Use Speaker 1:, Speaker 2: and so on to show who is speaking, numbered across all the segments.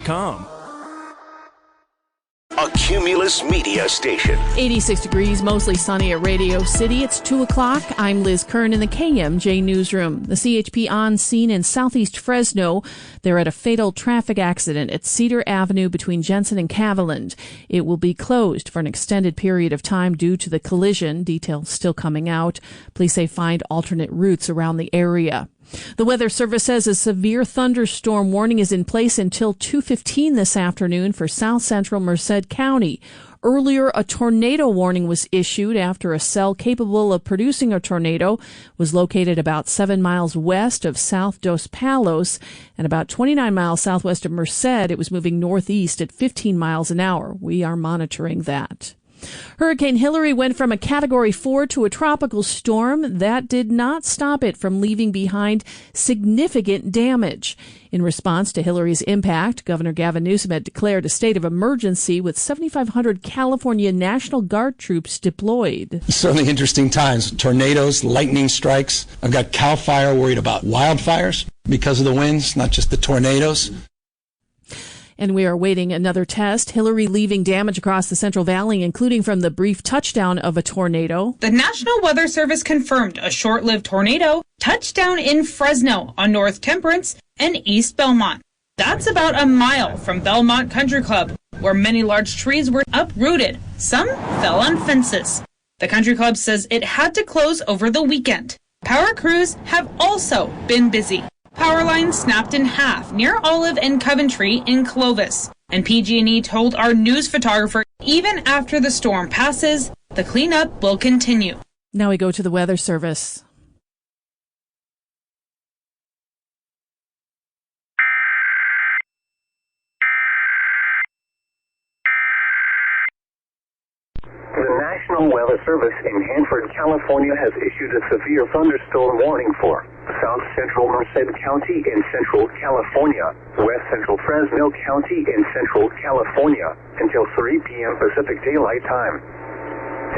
Speaker 1: KMJ.com.
Speaker 2: A Cumulus media station.
Speaker 3: 86 degrees, mostly sunny at Radio City. It's 2 o'clock. I'm Liz Kern in the KMJ newsroom. The CHP on scene in southeast Fresno. They're at a fatal traffic accident at Cedar Avenue between Jensen and Cavaland. It will be closed for an extended period of time due to the collision. Details still coming out. Police say find alternate routes around the area. The Weather Service says a severe thunderstorm warning is in place until 2:15 this afternoon for south central Merced County. Earlier, a tornado warning was issued after a cell capable of producing a tornado was located about 7 miles west of South Dos Palos and about 29 miles southwest of Merced. It was moving northeast at 15 miles an hour. We are monitoring that. Hurricane Hilary went from a Category 4 to a tropical storm. That did not stop it from leaving behind significant damage. In response to Hilary's impact, Governor Gavin Newsom had declared a state of emergency with 7,500 California National Guard troops deployed.
Speaker 4: Certainly interesting times. Tornadoes, lightning strikes. I've got CAL FIRE worried about wildfires because of the winds, not just the tornadoes.
Speaker 3: And we are awaiting another test. Hilary leaving damage across the Central Valley, including from the brief touchdown of a tornado.
Speaker 5: The National Weather Service confirmed a short-lived tornado touched down in Fresno on North Temperance and East Belmont. That's about a mile from Belmont Country Club, where many large trees were uprooted. Some fell on fences. The Country Club says it had to close over the weekend. Power crews have also been busy. Power lines snapped in half near Olive and Coventry in Clovis. And PG&E told our news photographer, even after the storm passes, the cleanup will continue.
Speaker 3: Now we go to the Weather Service.
Speaker 6: The National Weather Service in Hanford, California has issued a severe thunderstorm warning for South Central Merced County in Central California, West Central Fresno County in Central California until 3 p.m. Pacific Daylight Time.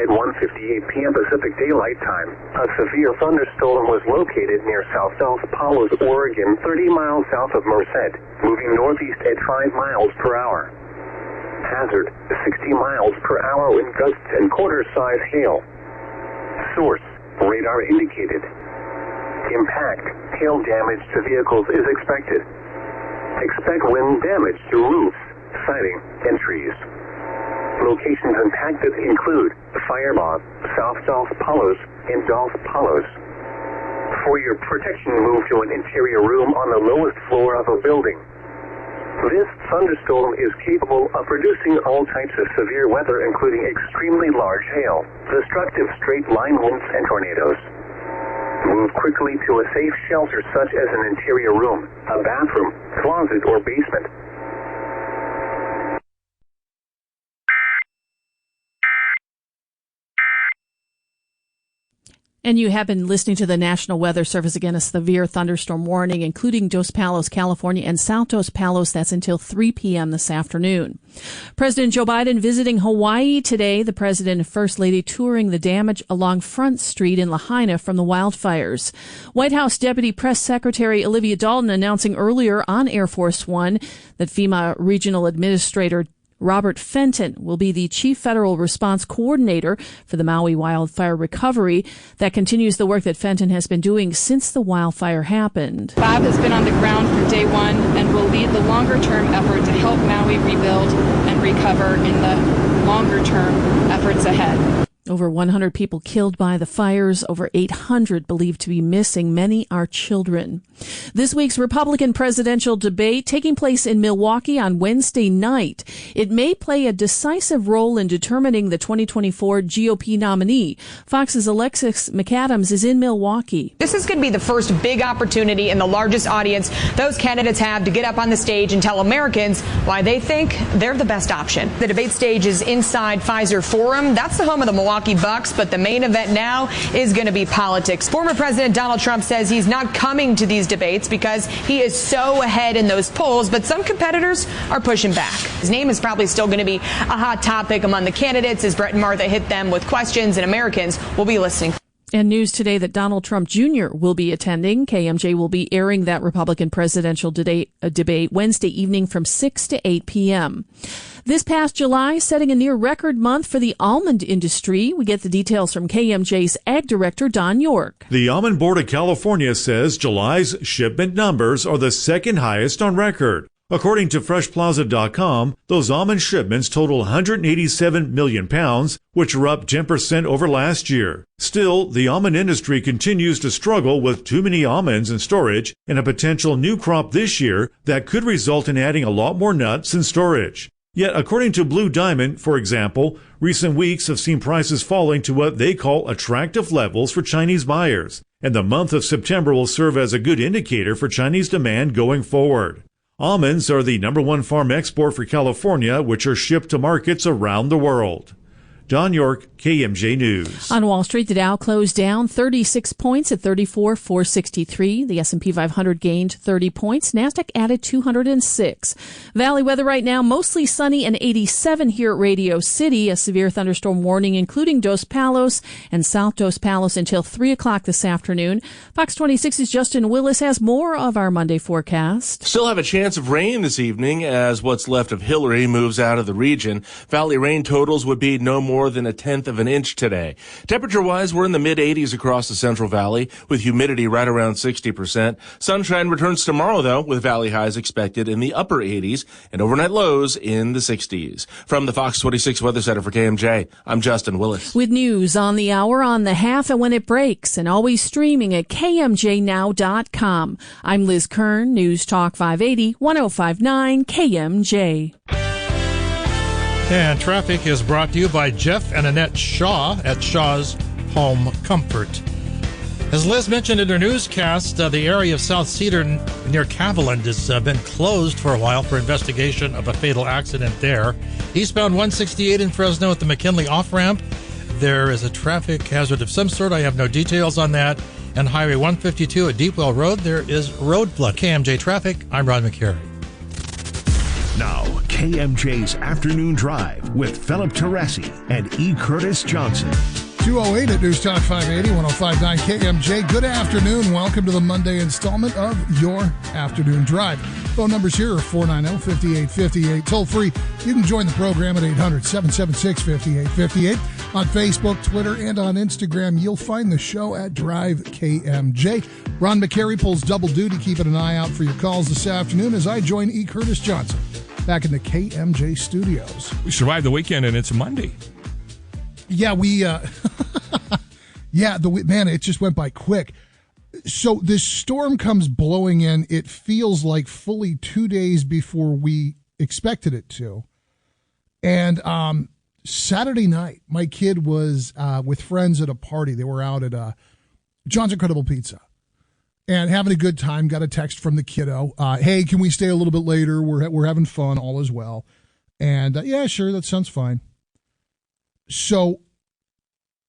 Speaker 6: At 1:58 p.m. Pacific Daylight Time, a severe thunderstorm was located near South Dos Palos, Oregon, 30 miles south of Merced, moving northeast at 5 miles per hour. Hazard, 60 miles per hour wind gusts and quarter-size hail. Source, radar indicated. Impact, hail damage to vehicles is expected. Expect wind damage to roofs, siding, and trees. Locations impacted include Firebaugh, South Dos Palos, and Dos Palos. For your protection, move to an interior room on the lowest floor of a building. This thunderstorm is capable of producing all types of severe weather, including extremely large hail, destructive straight-line winds, and tornadoes. Move quickly to a safe shelter such as an interior room, a bathroom, closet, or basement.
Speaker 3: And you have been listening to the National Weather Service. Again, a severe thunderstorm warning, including Dos Palos, California, and South Dos Palos. That's until 3 p.m. this afternoon. President Joe Biden visiting Hawaii today. The president and first lady touring the damage along Front Street in Lahaina from the wildfires. White House Deputy Press Secretary Olivia Dalton announcing earlier on Air Force One that FEMA Regional Administrator Robert Fenton will be the Chief Federal Response Coordinator for the Maui wildfire recovery. That continues the work that Fenton has been doing since the wildfire happened.
Speaker 7: Bob has been on the ground from day one and will lead the longer-term effort to help Maui rebuild and recover in the longer-term efforts ahead.
Speaker 3: Over 100 people killed by the fires, over 800 believed to be missing. Many are children. This week's Republican presidential debate taking place in Milwaukee on Wednesday night. It may play a decisive role in determining the 2024 GOP nominee. Fox's Alexis McAdams is in Milwaukee.
Speaker 8: This is going to be the first big opportunity and the largest audience those candidates have to get up on the stage and tell Americans why they think they're the best option. The debate stage is inside Pfizer Forum. That's the home of the Milwaukee Bucks, but the main event now is going to be politics. Former President Donald Trump says he's not coming to these debates because he is so ahead in those polls, but some competitors are pushing back. His name is probably still going to be a hot topic among the candidates as Brett and Martha hit them with questions, and Americans will be listening.
Speaker 3: And news today that Donald Trump Jr. will be attending. KMJ will be airing that Republican presidential debate Wednesday evening from 6 to 8 p.m. This past July, setting a near record month for the almond industry. We get the details from KMJ's Ag Director, Don York.
Speaker 1: The Almond Board of California says July's shipment numbers are the second highest on record. According to FreshPlaza.com, those almond shipments total 187 million pounds, which are up 10% over last year. Still, the almond industry continues to struggle with too many almonds in storage and a potential new crop this year that could result in adding a lot more nuts in storage. Yet, according to Blue Diamond, for example, recent weeks have seen prices falling to what they call attractive levels for Chinese buyers, and the month of September will serve as a good indicator for Chinese demand going forward. Almonds are the #1 farm export for California, which are shipped to markets around the world. Don York, KMJ News.
Speaker 3: On Wall Street, the Dow closed down 36 points at 34,463. The S&P 500 gained 30 points. Nasdaq added 206. Valley weather right now, mostly sunny and 87 here at Radio City. A severe thunderstorm warning, including Dos Palos and South Dos Palos until 3 o'clock this afternoon. Fox 26's Justin Willis has more of our Monday forecast.
Speaker 9: Still have a chance of rain this evening as what's left of Hilary moves out of the region. Valley rain totals would be no more than 1/10 of an inch today. Temperature-wise, we're in the mid-80s across the Central Valley, with humidity right around 60%. Sunshine returns tomorrow, though, with valley highs expected in the upper 80s and overnight lows in the 60s. From the Fox 26 Weather Center for KMJ, I'm Justin Willis.
Speaker 3: With news on the hour, on the half, and when it breaks, and always streaming at KMJNow.com. I'm Liz Kern, News Talk 580, 105.9 KMJ.
Speaker 10: And traffic is brought to you by Jeff and Annette Shaw at Shaw's Home Comfort. As Liz mentioned in her newscast, the area of South Cedar near Cavaland has been closed for a while for investigation of a fatal accident there. Eastbound 168 in Fresno at the McKinley off-ramp. There is a traffic hazard of some sort. I have no details on that. And Highway 152 at Deepwell Road, there is road flood. KMJ Traffic, I'm Ron McCary.
Speaker 2: Now, KMJ's Afternoon Drive with Philip Teresi and E. Curtis Johnson.
Speaker 11: 2:08 at News Talk 580, 105.9 KMJ. Good afternoon. Welcome to the Monday installment of your Afternoon Drive. Phone numbers here are 490-5858. Toll free. You can join the program at 800-776-5858. On Facebook, Twitter, and on Instagram, you'll find the show at Drive KMJ. Ron McCary pulls double duty, keeping an eye out for your calls this afternoon as I join E. Curtis Johnson back in the KMJ studios.
Speaker 12: We survived the weekend, and it's a Monday.
Speaker 11: Yeah, man, it just went by quick. So this storm comes blowing in. It feels like fully 2 days before we expected it to. And Saturday night, my kid was with friends at a party. They were out at John's Incredible Pizza and having a good time. Got a text from the kiddo. Hey, can we stay a little bit later? We're having fun. All is well. And yeah, sure. That sounds fine. So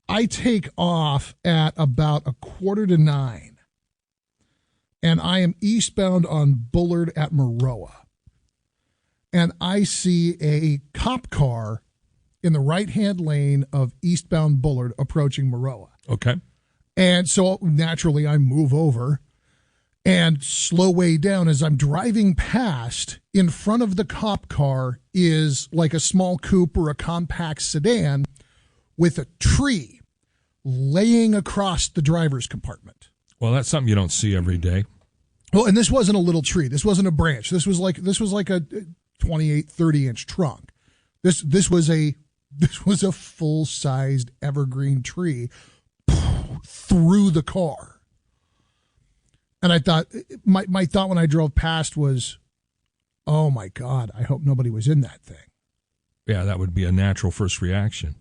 Speaker 11: I take off at about 8:45, and I am eastbound on Bullard at Maroa. And I see a cop car in the right-hand lane of eastbound Bullard approaching Maroa.
Speaker 12: Okay.
Speaker 11: And so naturally I move over and slow way down. As I'm driving past, in front of the cop car is like a small coupe or a compact sedan with a tree laying across the driver's compartment.
Speaker 12: Well, that's something you don't see every day.
Speaker 11: Well, and this wasn't a little tree. This wasn't a branch. This was like a 28, 30-inch trunk. This was a full-sized evergreen tree through the car. And I thought, my thought when I drove past was, oh my God, I hope nobody was in that thing.
Speaker 12: Yeah, that would be a natural first reaction.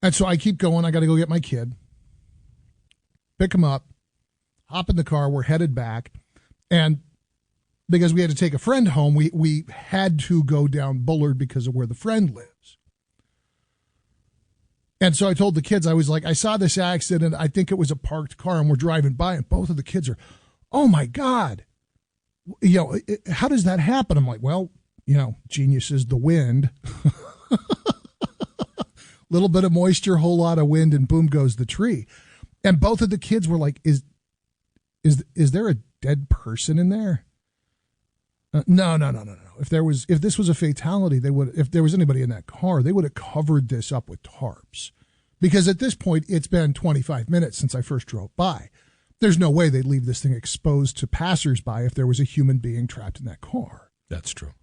Speaker 11: And so I keep going. I got to go get my kid, pick him up, hop in the car. We're headed back. And because we had to take a friend home, we had to go down Bullard because of where the friend lives. And so I told the kids, I was like, I saw this accident. I think it was a parked car, and we're driving by, and both of the kids are, oh my God, how does that happen? I'm like, well, genius is the wind. Little bit of moisture, whole lot of wind, and boom goes the tree. And both of the kids were like, is there a dead person in there? No. If this was a fatality, if there was anybody in that car, they would have covered this up with tarps. Because at this point, it's been 25 minutes since I first drove by. There's no way they'd leave this thing exposed to passersby if there was a human being trapped in that car.
Speaker 12: That's true.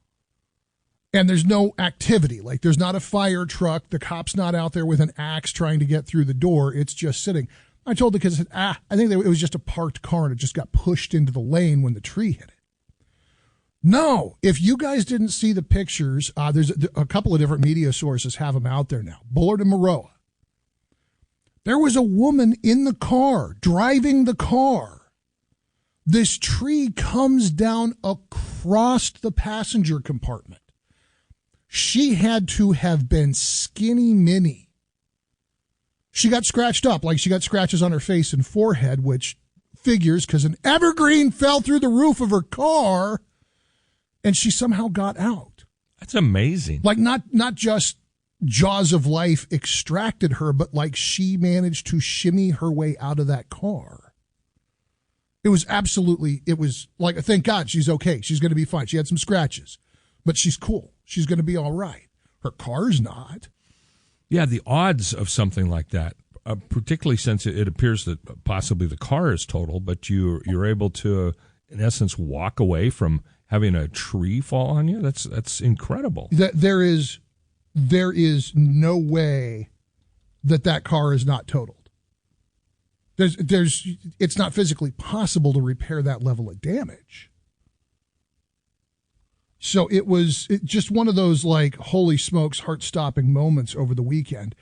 Speaker 11: And there's no activity. Like, there's not a fire truck. The cop's not out there with an axe trying to get through the door. It's just sitting. I told the kids, I think it was just a parked car and it just got pushed into the lane when the tree hit it. No, if you guys didn't see the pictures, there's a couple of different media sources have them out there now. Bullard and Maroa. There was a woman in the car, driving the car. This tree comes down across the passenger compartment. She had to have been skinny mini. She got scratched up, like she got scratches on her face and forehead, which figures because an evergreen fell through the roof of her car, and she somehow got out.
Speaker 12: That's amazing.
Speaker 11: Like not just jaws of life extracted her, but like she managed to shimmy her way out of that car. It was like, thank God she's okay. She's going to be fine. She had some scratches, but she's cool. She's going to be all right. Her car's not.
Speaker 12: Yeah, the odds of something like that, particularly since it appears that possibly the car is total, but you're able to, in essence, walk away from having a tree fall on you. That's incredible.
Speaker 11: There is no way that car is not totaled. It's not physically possible to repair that level of damage. So it was just one of those, like, holy smokes, heart-stopping moments over the weekend.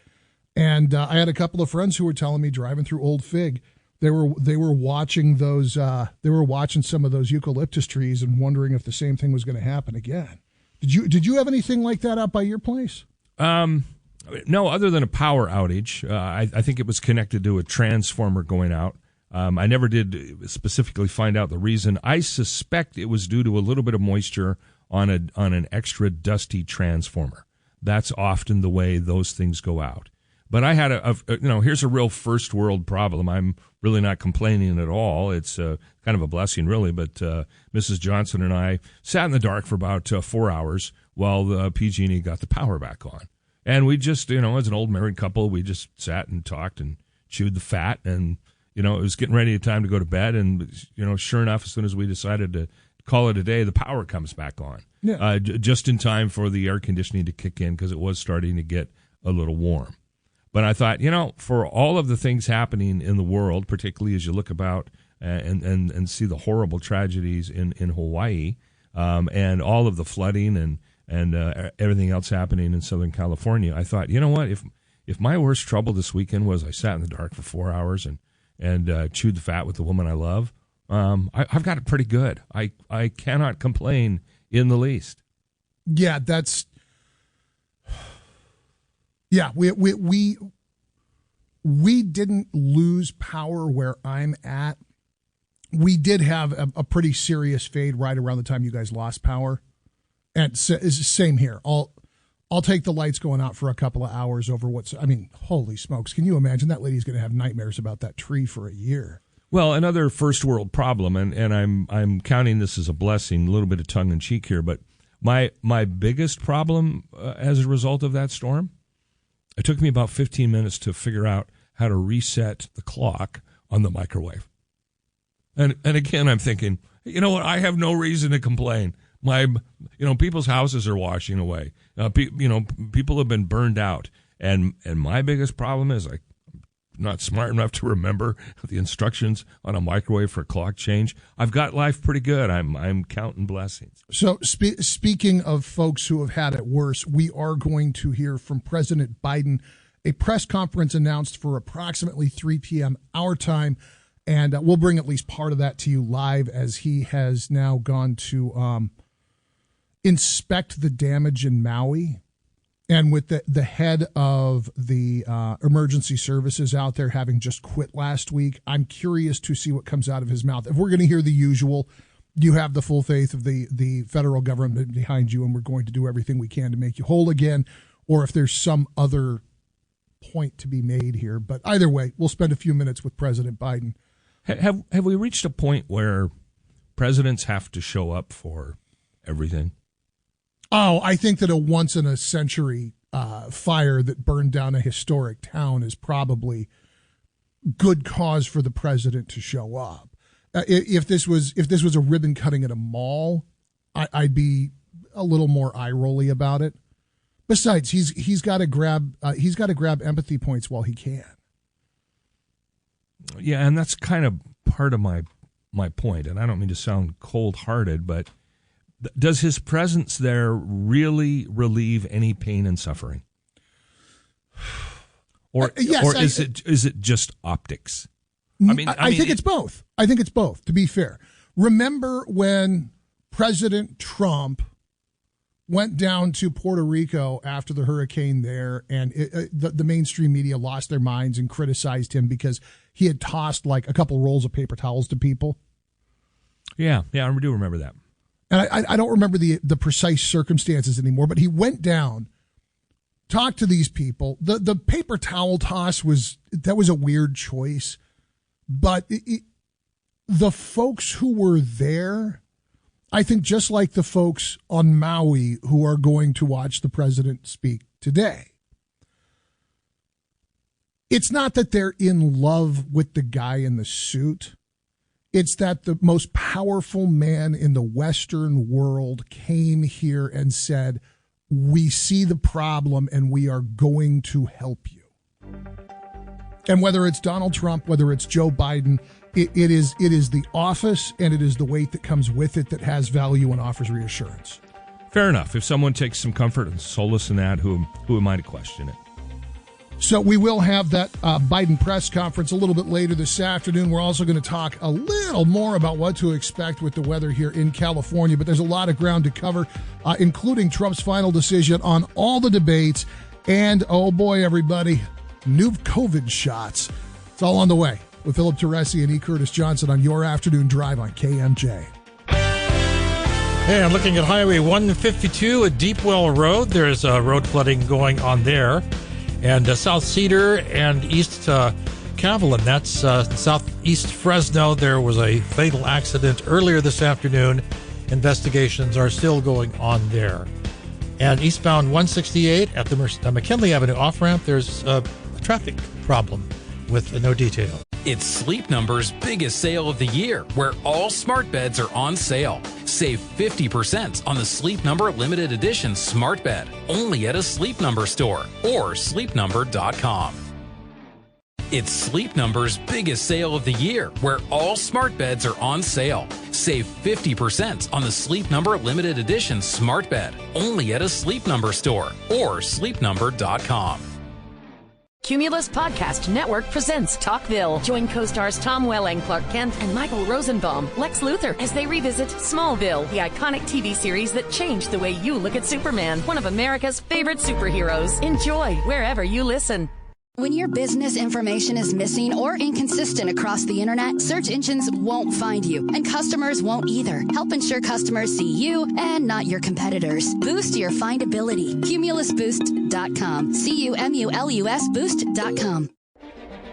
Speaker 11: And I had a couple of friends who were telling me, driving through Old Fig, they were watching some of those eucalyptus trees and wondering if the same thing was going to happen again. Did you have anything like that out by your place?
Speaker 12: No, other than a power outage. I think it was connected to a transformer going out. I never did specifically find out the reason. I suspect it was due to a little bit of moisture on an extra dusty transformer. That's often the way those things go out. But I had here's a real first world problem. I'm really not complaining at all. It's kind of a blessing, really. But Mrs. Johnson and I sat in the dark for about 4 hours while the PG&E got the power back on. And we just, as an old married couple, we just sat and talked and chewed the fat. And, it was getting ready time to go to bed. And, sure enough, as soon as we decided to call it a day, the power comes back on. Yeah. Just in time for the air conditioning to kick in because it was starting to get a little warm. But I thought, for all of the things happening in the world, particularly as you look about and see the horrible tragedies in Hawaii and all of the flooding and everything else happening in Southern California, I thought, you know what, if my worst trouble this weekend was I sat in the dark for 4 hours and chewed the fat with the woman I love, I've got it pretty good. I cannot complain in the least.
Speaker 11: Yeah, yeah, we didn't lose power where I'm at. We did have a pretty serious fade right around the time you guys lost power. And same here. I'll take the lights going out for a couple of hours over holy smokes. Can you imagine that lady's going to have nightmares about that tree for a year?
Speaker 12: Well, another first world problem, and I'm counting this as a blessing, a little bit of tongue in cheek here, but my biggest problem as a result of that storm, it took me about 15 minutes to figure out how to reset the clock on the microwave. And again, I'm thinking, what? I have no reason to complain. People's houses are washing away. People have been burned out. And my biggest problem is I'm not smart enough to remember the instructions on a microwave for a clock change. I've got life pretty good. I'm counting blessings.
Speaker 11: So speaking of folks who have had it worse, we are going to hear from President Biden. A press conference announced for approximately 3 p.m. our time, and we'll bring at least part of that to you live as he has now gone to inspect the damage in Maui. And with the head of the emergency services out there having just quit last week, I'm curious to see what comes out of his mouth. If we're going to hear the usual, you have the full faith of the federal government behind you, and we're going to do everything we can to make you whole again, or if there's some other point to be made here. But either way, we'll spend a few minutes with President Biden.
Speaker 12: Have we reached a point where presidents have to show up for everything?
Speaker 11: Oh, I think that a once-in-a-century fire that burned down a historic town is probably good cause for the president to show up. If this was a ribbon cutting at a mall, I'd be a little more eye-rolly about it. Besides, he's got to grab empathy points while he can.
Speaker 12: Yeah, and that's kind of part of my point, and I don't mean to sound cold-hearted, but does his presence there really relieve any pain and suffering? Or
Speaker 11: yes,
Speaker 12: or is it just optics? I mean,
Speaker 11: I think it's both. I think it's both, to be fair. Remember when President Trump went down to Puerto Rico after the hurricane there, and the mainstream media lost their minds and criticized him because he had tossed like a couple rolls of paper towels to people?
Speaker 12: Yeah, I do remember that.
Speaker 11: And I don't remember the precise circumstances anymore, but he went down, talked to these people. The paper towel toss was a weird choice, but the folks who were there, I think just like the folks on Maui who are going to watch the president speak today, it's not that they're in love with the guy in the suit. It's that the most powerful man in the Western world came here and said, we see the problem and we are going to help you. And whether it's Donald Trump, whether it's Joe Biden, it is the office and it is the weight that comes with it that has value and offers reassurance.
Speaker 12: Fair enough. If someone takes some comfort and solace in that, who am I to question it?
Speaker 11: So we will have that Biden press conference a little bit later this afternoon. We're also going to talk a little more about what to expect with the weather here in California. But there's a lot of ground to cover, including Trump's final decision on all the debates. And, oh boy, everybody, new COVID shots. It's all on the way with Philip Teresi and E. Curtis Johnson on your afternoon drive on KMJ.
Speaker 10: Hey, I'm looking at Highway 152 at Deepwell Road. There's road flooding going on there. And South Cedar and East Cavalin, that's southeast Fresno. There was a fatal accident earlier this afternoon. Investigations are still going on there. And eastbound 168 at the McKinley Avenue off-ramp, there's a traffic problem with no detail.
Speaker 13: It's Sleep Number's biggest sale of the year, where all smart beds are on sale. Save 50% on the Sleep Number limited edition smart bed, only at a Sleep Number store or sleepnumber.com. It's Sleep Number's biggest sale of the year, where all smart beds are on sale. Save 50% on the Sleep Number limited edition smart bed, only at a Sleep Number store or sleepnumber.com.
Speaker 14: Cumulus Podcast Network presents Talkville. Join co-stars Tom Welling, Clark Kent, and Michael Rosenbaum, Lex Luthor, as they revisit Smallville, the iconic TV series that changed the way you look at Superman, one of America's favorite superheroes. Enjoy wherever you listen.
Speaker 15: When your business information is missing or inconsistent across the internet, search engines won't find you, and customers won't either. Help ensure customers see you and not your competitors. Boost your findability. CumulusBoost.com. CUMULUS Boost.com.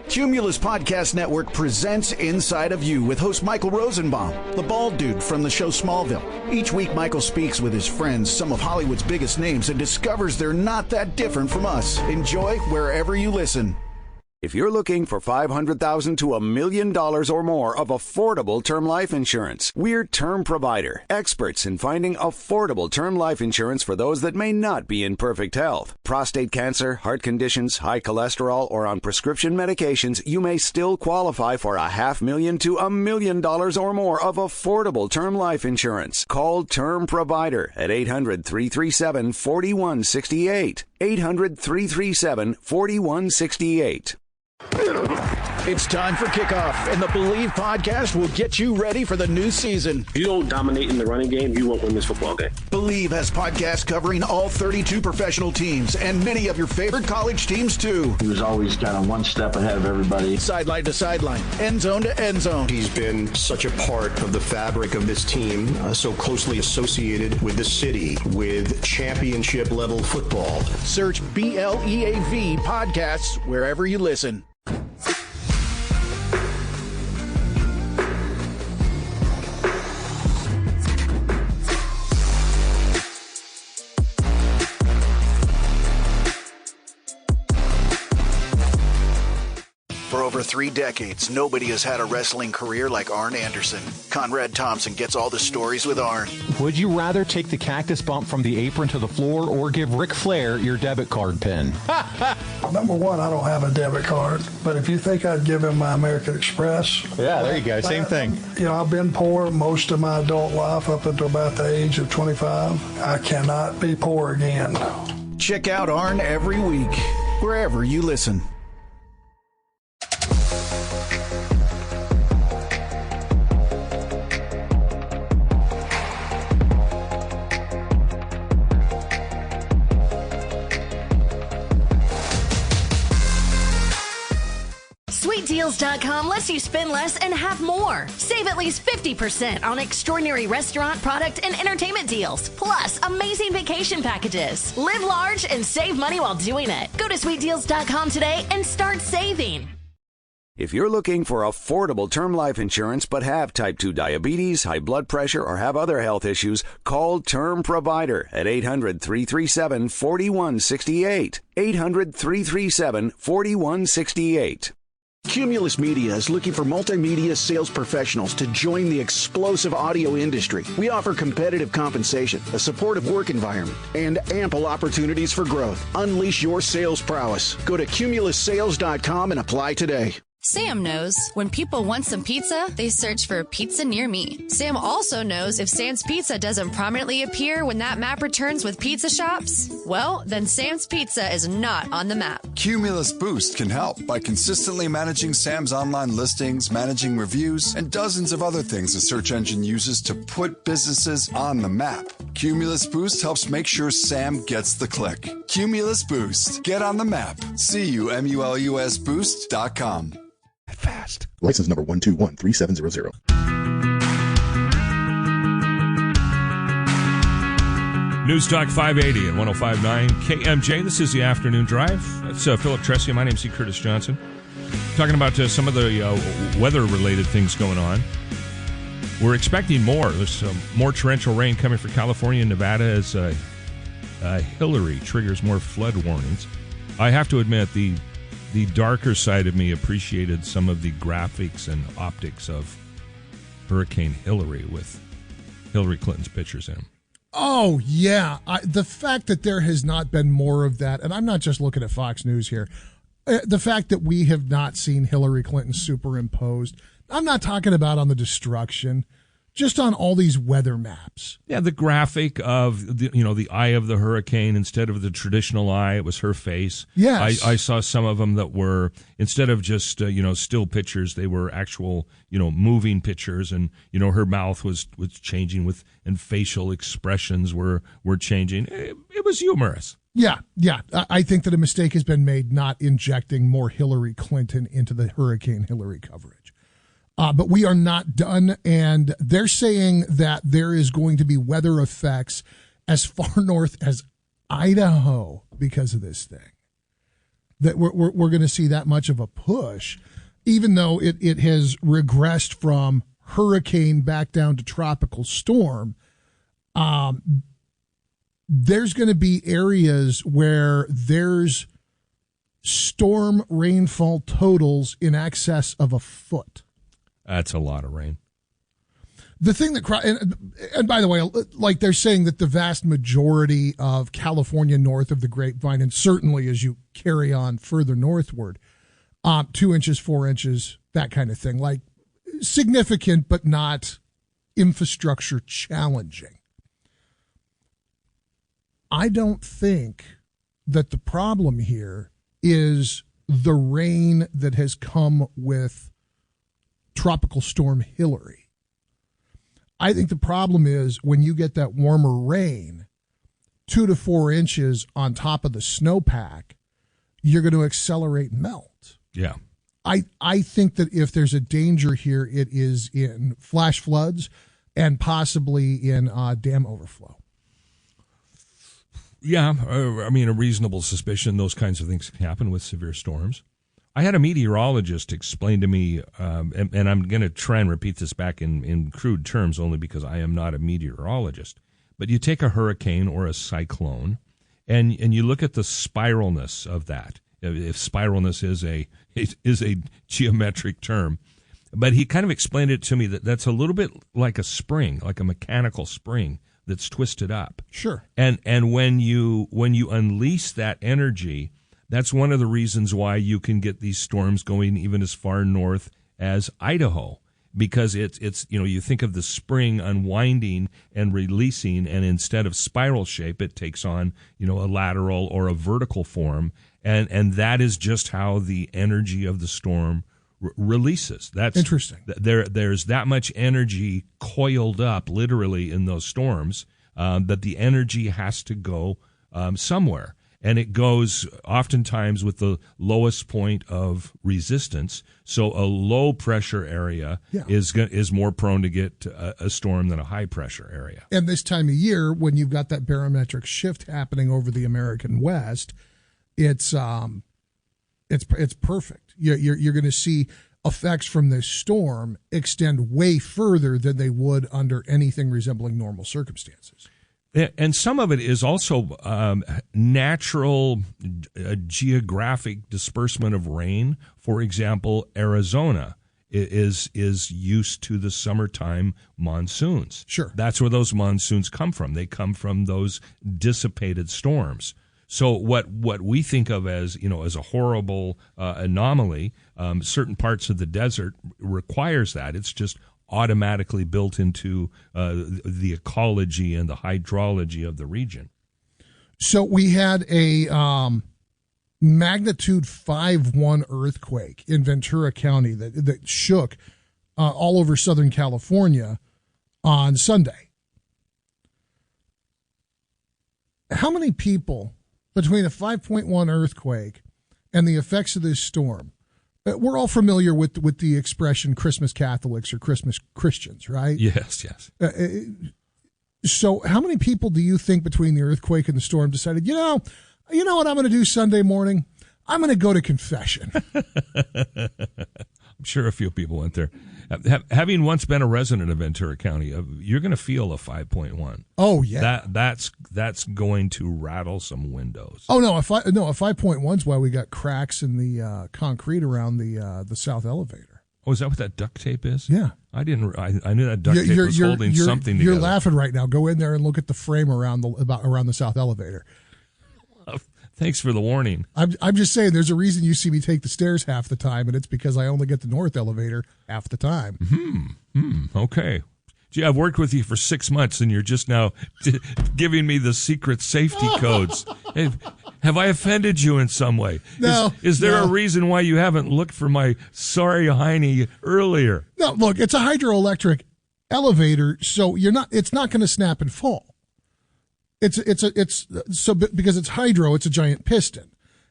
Speaker 16: Cumulus Podcast Network presents Inside of You with host Michael Rosenbaum, the bald dude from the show Smallville. Each week, Michael speaks with his friends, some of Hollywood's biggest names, and discovers they're not that different from us. Enjoy wherever you listen.
Speaker 17: If you're looking for $500,000 to $1 million or more of affordable term life insurance, we're Term Provider, experts in finding affordable term life insurance for those that may not be in perfect health. Prostate cancer, heart conditions, high cholesterol, or on prescription medications, you may still qualify for $500,000 to $1 million or more of affordable term life insurance. Call Term Provider at 800-337-4168. 800-337-4168.
Speaker 16: It's time for kickoff, and the Believe podcast will get you ready for the new season.
Speaker 18: If you don't dominate in the running game, you won't win this football game.
Speaker 16: Believe has podcasts covering all 32 professional teams and many of your favorite college teams, too.
Speaker 19: He was always kind of one step ahead of everybody.
Speaker 16: Sideline to sideline, end zone to end zone.
Speaker 20: He's been such a part of the fabric of this team, so closely associated with the city, with championship-level football.
Speaker 16: Search BLEAV podcasts wherever you listen.
Speaker 21: For over 3 decades, nobody has had a wrestling career like Arn Anderson. Conrad Thompson gets all the stories with Arn.
Speaker 22: Would you rather take the cactus bump from the apron to the floor or give Ric Flair your debit card pin?
Speaker 23: Number one, I don't have a debit card, but if you think I'd give him my American Express.
Speaker 22: Yeah, there you go. Same thing.
Speaker 23: You know, I've been poor most of my adult life up until about the age of 25. I cannot be poor again.
Speaker 16: Check out Arn every week, wherever you listen.
Speaker 14: SweetDeals.com lets you spend less and have more. Save at least 50% on extraordinary restaurant, product, and entertainment deals. Plus, amazing vacation packages. Live large and save money while doing it. Go to SweetDeals.com today and start saving.
Speaker 17: If you're looking for affordable term life insurance but have type 2 diabetes, high blood pressure, or have other health issues, call Term Provider at 800-337-4168. 800-337-4168.
Speaker 16: Cumulus Media is looking for multimedia sales professionals to join the explosive audio industry. We offer competitive compensation, a supportive work environment, and ample opportunities for growth. Unleash your sales prowess. Go to cumulussales.com and apply today.
Speaker 24: Sam knows when people want some pizza, they search for pizza near me. Sam also knows if Sam's Pizza doesn't prominently appear when that map returns with pizza shops, well, then Sam's Pizza is not on the map.
Speaker 25: Cumulus Boost can help by consistently managing Sam's online listings, managing reviews, and dozens of other things the search engine uses to put businesses on the map. Cumulus Boost helps make sure Sam gets the click. Cumulus Boost. Get on the map. CUMULUSBoost.com.
Speaker 26: Fast. License number 1213700.
Speaker 12: News Talk 580 and 105.9 KMJ. This is the afternoon drive. That's Philip Tressia. My name's C. Curtis Johnson. Talking about some of the weather-related things going on. We're expecting more. There's more torrential rain coming for California and Nevada as Hilary triggers more flood warnings. I have to admit, the darker side of me appreciated some of the graphics and optics of Hurricane Hilary with Hillary Clinton's pictures in them.
Speaker 11: Oh, yeah. The fact that there has not been more of that, and I'm not just looking at Fox News here, the fact that we have not seen Hillary Clinton superimposed, I'm not talking about on the destruction, just on all these weather maps.
Speaker 12: Yeah, the graphic of the eye of the hurricane instead of the traditional eye, it was her face.
Speaker 11: Yes,
Speaker 12: I saw some of them that were instead of just still pictures, they were actual moving pictures, and her mouth was changing and facial expressions were changing. It was humorous.
Speaker 11: Yeah. I think that a mistake has been made not injecting more Hillary Clinton into the Hurricane Hilary coverage. But we are not done, and they're saying that there is going to be weather effects as far north as Idaho because of this thing. That we're going to see that much of a push, even though it has regressed from hurricane back down to tropical storm. There's going to be areas where there's storm rainfall totals in excess of a foot.
Speaker 12: That's a lot of rain.
Speaker 11: The thing that, and by the way, like they're saying that the vast majority of California north of the Grapevine, and certainly as you carry on further northward, 2 inches, 4 inches, that kind of thing, like significant but not infrastructure challenging. I don't think that the problem here is the rain that has come with Tropical Storm Hilary. I think the problem is when you get that warmer rain, 2 to 4 inches on top of the snowpack, you're going to accelerate melt.
Speaker 12: Yeah.
Speaker 11: I think that if there's a danger here, it is in flash floods and possibly in dam overflow.
Speaker 12: Yeah, I mean, a reasonable suspicion those kinds of things can happen with severe storms. I had a meteorologist explain to me, and I'm going to try and repeat this back in crude terms only because I am not a meteorologist, but you take a hurricane or a cyclone, and you look at the spiralness of that. If spiralness is a geometric term, but he kind of explained it to me that's a little bit like a spring, like a mechanical spring that's twisted up.
Speaker 11: Sure.
Speaker 12: And when you unleash that energy, that's one of the reasons why you can get these storms going even as far north as Idaho, because it's you think of the spring unwinding and releasing, and instead of spiral shape, it takes on a lateral or a vertical form, and that is just how the energy of the storm releases. That's
Speaker 11: interesting.
Speaker 12: There's that much energy coiled up, literally, in those storms that the energy has to go somewhere. And it goes oftentimes with the lowest point of resistance. So a low pressure area is more prone to get a storm than a high pressure area.
Speaker 11: And this time of year, when you've got that barometric shift happening over the American West, it's perfect. You're going to see effects from this storm extend way further than they would under anything resembling normal circumstances.
Speaker 12: And some of it is also natural geographic disbursement of rain. For example, Arizona is used to the summertime monsoons.
Speaker 11: Sure.
Speaker 12: That's where those monsoons come from. They come from those dissipated storms. So what we think of as a horrible anomaly, certain parts of the desert requires that. It's just automatically built into the ecology and the hydrology of the region.
Speaker 11: So we had a magnitude 5.1 earthquake in Ventura County that shook all over Southern California on Sunday. How many people between a 5.1 earthquake and the effects of this storm? We're all familiar with the expression Christmas Catholics or Christmas Christians, right?
Speaker 12: Yes.
Speaker 11: So how many people do you think between the earthquake and the storm decided, you know what I'm going to do Sunday morning? I'm going to go to confession.
Speaker 12: I'm sure a few people went there. Having once been a resident of Ventura County, you're going to feel a 5.1.
Speaker 11: Oh yeah,
Speaker 12: that's going to rattle some windows.
Speaker 11: Oh no, a 5.1 is why we got cracks in the concrete around the south elevator.
Speaker 12: Oh, is that what that duct tape is?
Speaker 11: Yeah,
Speaker 12: I didn't. I knew that duct tape was holding something together.
Speaker 11: You're laughing right now. Go in there and look at the frame around the south elevator.
Speaker 12: Thanks for the warning.
Speaker 11: I'm just saying there's a reason you see me take the stairs half the time, and it's because I only get the north elevator half the time.
Speaker 12: Okay. Gee, I've worked with you for 6 months, and you're just now giving me the secret safety codes. Have I offended you in some way?
Speaker 11: No.
Speaker 12: Is there a reason why you haven't looked for my sorry hiney earlier?
Speaker 11: No, look, it's a hydroelectric elevator, so it's not going to snap and fall. It's because it's hydro, it's a giant piston.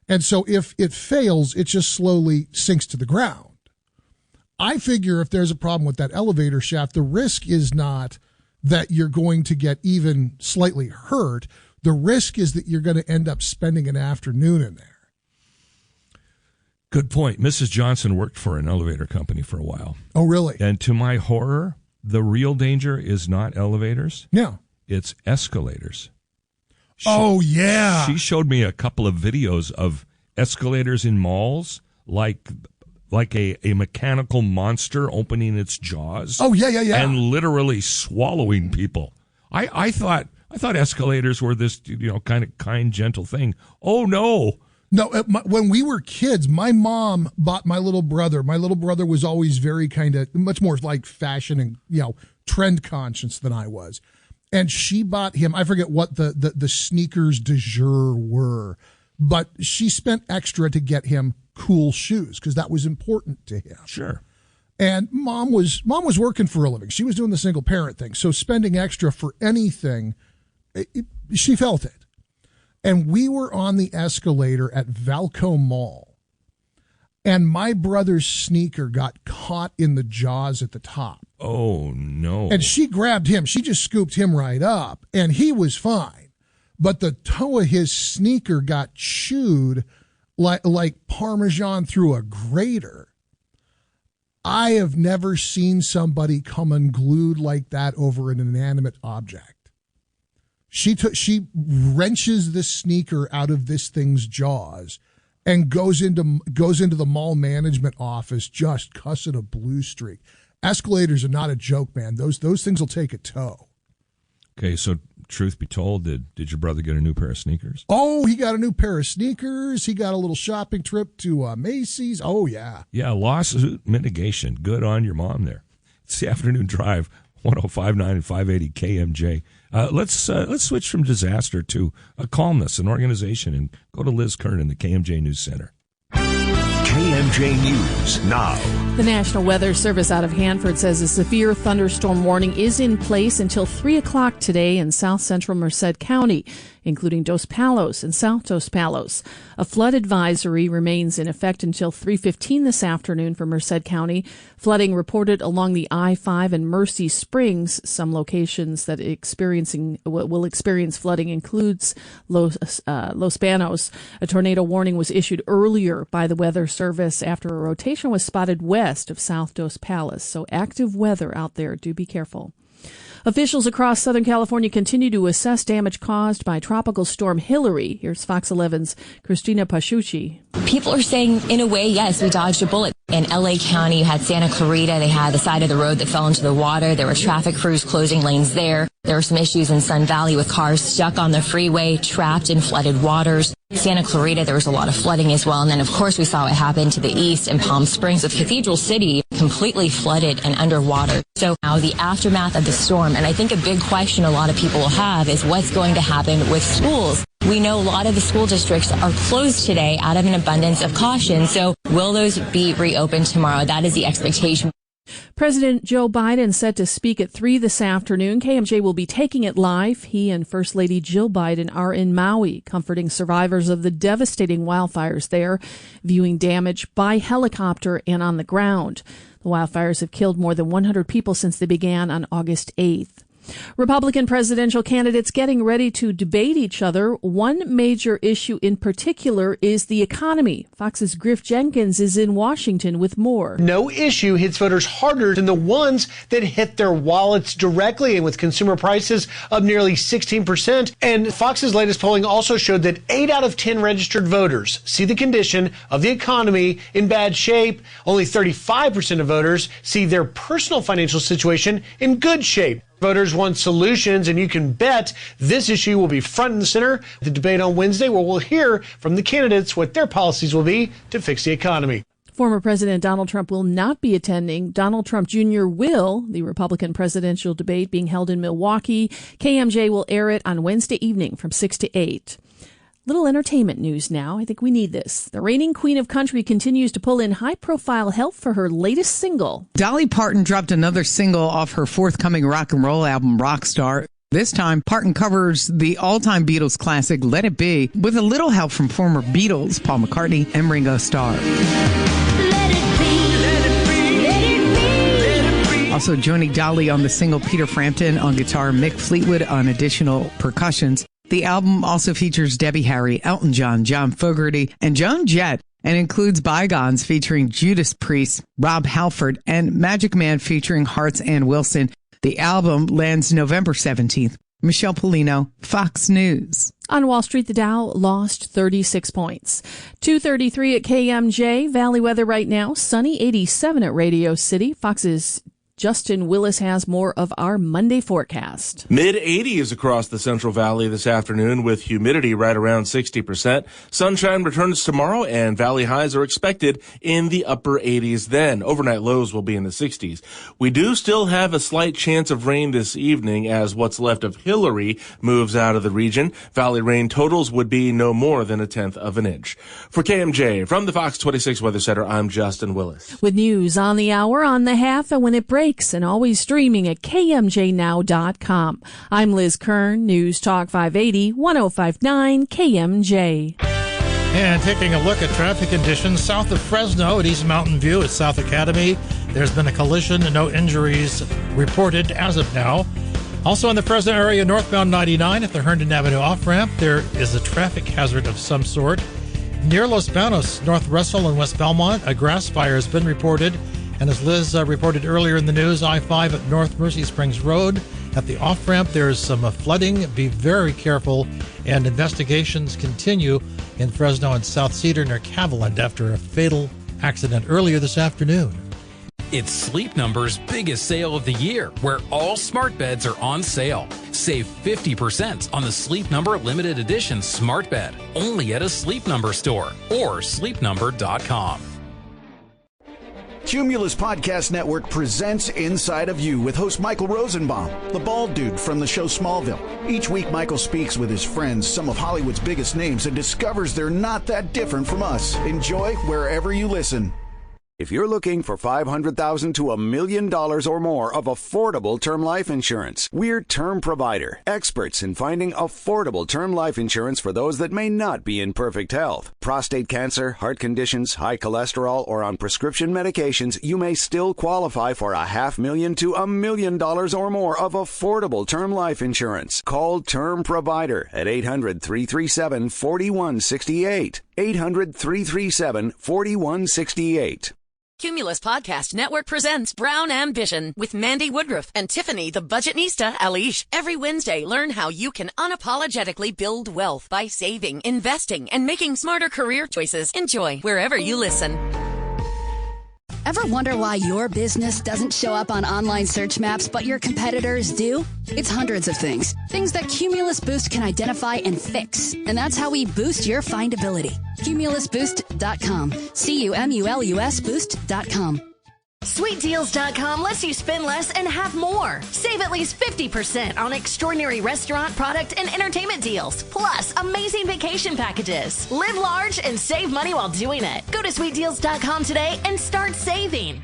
Speaker 11: And so if it fails, it just slowly sinks to the ground. I figure if there's a problem with that elevator shaft, the risk is not that you're going to get even slightly hurt. The risk is that you're going to end up spending an afternoon in there.
Speaker 12: Good point. Mrs. Johnson worked for an elevator company for a while.
Speaker 11: Oh, really?
Speaker 12: And to my horror, the real danger is not elevators.
Speaker 11: No.
Speaker 12: It's escalators.
Speaker 11: Oh, yeah.
Speaker 12: She showed me a couple of videos of escalators in malls, like a mechanical monster opening its jaws.
Speaker 11: Oh, yeah.
Speaker 12: And literally swallowing people. I thought escalators were this, kind, gentle thing. Oh, no.
Speaker 11: No, when we were kids, my mom bought my little brother. My little brother was always very much more like fashion and, trend conscious than I was. And she bought him, I forget what the sneakers du jour were, but she spent extra to get him cool shoes because that was important to him.
Speaker 12: Sure.
Speaker 11: And mom was working for a living. She was doing the single parent thing. So spending extra for anything, she felt it. And we were on the escalator at Valco Mall. And my brother's sneaker got caught in the jaws at the top.
Speaker 12: Oh, no.
Speaker 11: And she grabbed him. She just scooped him right up. And he was fine. But the toe of his sneaker got chewed like Parmesan through a grater. I have never seen somebody come unglued like that over an inanimate object. She wrenches the sneaker out of this thing's jaws and goes into the mall management office just cussing a blue streak. Escalators are not a joke, man. Those things will take a tow.
Speaker 12: Okay, so truth be told, did your brother get a new pair of sneakers?
Speaker 11: Oh, he got a new pair of sneakers. He got a little shopping trip to Macy's. Oh, yeah.
Speaker 12: Yeah, lawsuit mitigation. Good on your mom there. It's the afternoon drive, 105.9 and 580 KMJ. Let's switch from disaster to calmness and organization and go to Liz Kern in the KMJ News Center.
Speaker 2: KMJ News now.
Speaker 3: The National Weather Service out of Hanford says a severe thunderstorm warning is in place until 3 o'clock today in south central Merced County, including Dos Palos and South Dos Palos. A flood advisory remains in effect until 3:15 this afternoon for Merced County. Flooding reported along the I-5 and Mercy Springs. Some locations that will experience flooding includes Los Banos. A tornado warning was issued earlier by the Weather Service after a rotation was spotted west of South Dos Palos. So active weather out there. Do be careful. Officials across Southern California continue to assess damage caused by Tropical Storm Hilary. Here's Fox 11's Christina Pasciucci.
Speaker 1: People are saying, in a way, yes, we dodged a bullet. In L.A. County, you had Santa Clarita. They had the side of the road that fell into the water. There were traffic crews closing lanes there. There were some issues in Sun Valley with cars stuck on the freeway, trapped in flooded waters. Santa Clarita, there was a lot of flooding as well. And then, of course, we saw what happened to the east in Palm Springs with Cathedral City completely flooded and underwater. So now the aftermath of the storm, and I think a big question a lot of people will have is what's going to happen with schools. We know a lot of the school districts are closed today out of an abundance of caution. So will those be reopened tomorrow? That is the expectation.
Speaker 3: President Joe Biden set to speak at 3 this afternoon. KMJ will be taking it live. He and First Lady Jill Biden are in Maui, comforting survivors of the devastating wildfires there, viewing damage by helicopter and on the ground. The wildfires have killed more than 100 people since they began on August 8th. Republican presidential candidates getting ready to debate each other. One major issue in particular is the economy. Fox's Griff Jenkins is in Washington with more.
Speaker 4: No issue hits voters harder than the ones that hit their wallets directly, and with consumer prices up nearly 16%. And Fox's latest polling also showed that 8 out of 10 registered voters see the condition of the economy in bad shape. Only 35% of voters see their personal financial situation in good shape. Voters want solutions, and you can bet this issue will be front and center. The debate on Wednesday, where we'll hear from the candidates what their policies will be to fix the economy.
Speaker 3: Former President Donald Trump will not be attending. Donald Trump Jr. will. The Republican presidential debate being held in Milwaukee. KMJ will air it on Wednesday evening from 6 to 8. Little entertainment news now. I think we need this. The reigning queen of country continues to pull in high-profile help for her latest single.
Speaker 5: Dolly Parton dropped another single off her forthcoming rock and roll album, Rockstar. This time, Parton covers the all-time Beatles classic, Let It Be, with a little help from former Beatles, Paul McCartney and Ringo Starr. Also joining Dolly on the single, Peter Frampton on guitar, Mick Fleetwood on additional percussions. The album also features Debbie Harry, Elton John, John Fogerty, and Joan Jett, and includes Bygones featuring Judas Priest, Rob Halford, and Magic Man featuring Hearts and Wilson. The album lands November 17th. Michelle Polino, Fox News.
Speaker 3: On Wall Street, the Dow lost 36 points. 2:33 at KMJ. Valley weather right now, sunny, 87 at Radio City. Fox's Justin Willis has more of our Monday forecast.
Speaker 6: Mid-80s across the Central Valley this afternoon with humidity right around 60%. Sunshine returns tomorrow and valley highs are expected in the upper 80s then. Overnight lows will be in the 60s. We do still have a slight chance of rain this evening as what's left of Hilary moves out of the region. Valley rain totals would be no more than 1/10 of an inch. For KMJ, from the Fox 26 Weather Center, I'm Justin Willis.
Speaker 3: With news on the hour, on the half, and when it breaks, and always streaming at KMJNow.com. I'm Liz Kern, News Talk 580, 105.9 KMJ.
Speaker 7: And taking a look at traffic conditions south of Fresno at East Mountain View at South Academy. There's been a collision and no injuries reported as of now. Also in the Fresno area, northbound 99 at the Herndon Avenue off-ramp, there is a traffic hazard of some sort. Near Los Banos, North Russell and West Belmont, a grass fire has been reported. And as Liz reported earlier in the news, I-5 at North Mercy Springs Road. At the off-ramp, there's some flooding. Be very careful. And investigations continue in Fresno and South Cedar near Cavaland after a fatal accident earlier this afternoon.
Speaker 8: It's Sleep Number's biggest sale of the year, where all smart beds are on sale. Save 50% on the Sleep Number Limited Edition smart bed, only at a Sleep Number store or sleepnumber.com.
Speaker 16: Cumulus Podcast Network presents Inside of You with host Michael Rosenbaum, the bald dude from the show Smallville. Each week, Michael speaks with his friends, some of Hollywood's biggest names, and discovers they're not that different from us. Enjoy wherever you listen.
Speaker 17: If you're looking for $500,000 to $1 million or more of affordable term life insurance, we're Term Provider, experts in finding affordable term life insurance for those that may not be in perfect health. Prostate cancer, heart conditions, high cholesterol, or on prescription medications, you may still qualify for $500,000 to $1 million or more of affordable term life insurance. Call Term Provider at 800-337-4168. 800-337-4168.
Speaker 14: Cumulus Podcast Network presents Brown Ambition with Mandy Woodruff and Tiffany the Budgetnista Alish. Every Wednesday, learn how you can unapologetically build wealth by saving, investing, and making smarter career choices. Enjoy wherever you listen.
Speaker 15: Ever wonder why your business doesn't show up on online search maps, but your competitors do? It's hundreds of things. Things that Cumulus Boost can identify and fix. And that's how we boost your findability. CumulusBoost.com. CUMULUS Boost.com.
Speaker 9: SweetDeals.com lets you spend less and have more. Save at least 50% on extraordinary restaurant, product, and entertainment deals. Plus, amazing vacation packages. Live large and save money while doing it. Go to SweetDeals.com today and start saving.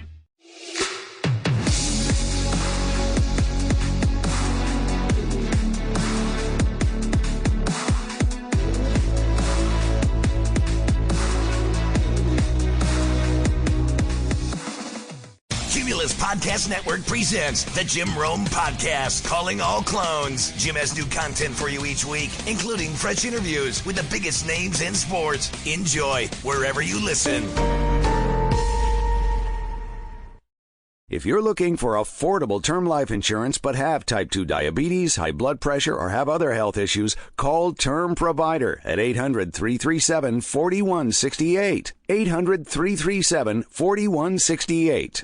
Speaker 10: Cumulus Podcast Network presents the Jim Rome Podcast, Calling All Clones. Jim has new content for you each week, including fresh interviews with the biggest names in sports. Enjoy wherever you listen.
Speaker 17: If you're looking for affordable term life insurance but have type 2 diabetes, high blood pressure, or have other health issues, call Term Provider at 800-337-4168. 800-337-4168.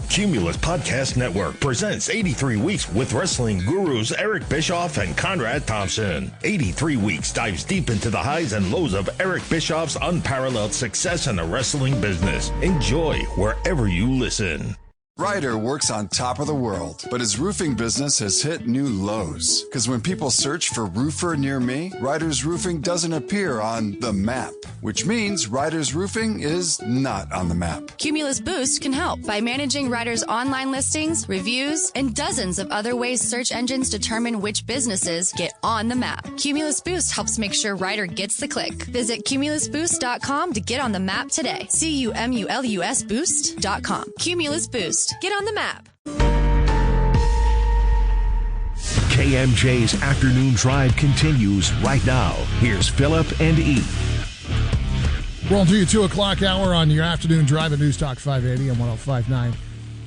Speaker 2: Cumulus Podcast Network presents 83 Weeks with wrestling gurus Eric Bischoff and Conrad Thompson. 83 Weeks dives deep into the highs and lows of Eric Bischoff's unparalleled success in the wrestling business. Enjoy wherever you listen.
Speaker 25: Ryder works on top of the world, but his roofing business has hit new lows. Because when people search for roofer near me, Ryder's Roofing doesn't appear on the map, which means Ryder's Roofing is not on the map.
Speaker 24: Cumulus Boost can help by managing Ryder's online listings, reviews, and dozens of other ways search engines determine which businesses get on the map. Cumulus Boost helps make sure Ryder gets the click. Visit cumulusboost.com to get on the map today. CUMULUS Boost.com. Cumulus Boost. Get on the map.
Speaker 2: KMJ's Afternoon Drive continues right now. Here's Philip and Eve.
Speaker 11: Rolling through your 2 o'clock hour on your Afternoon Drive at News Talk 580 and 105.9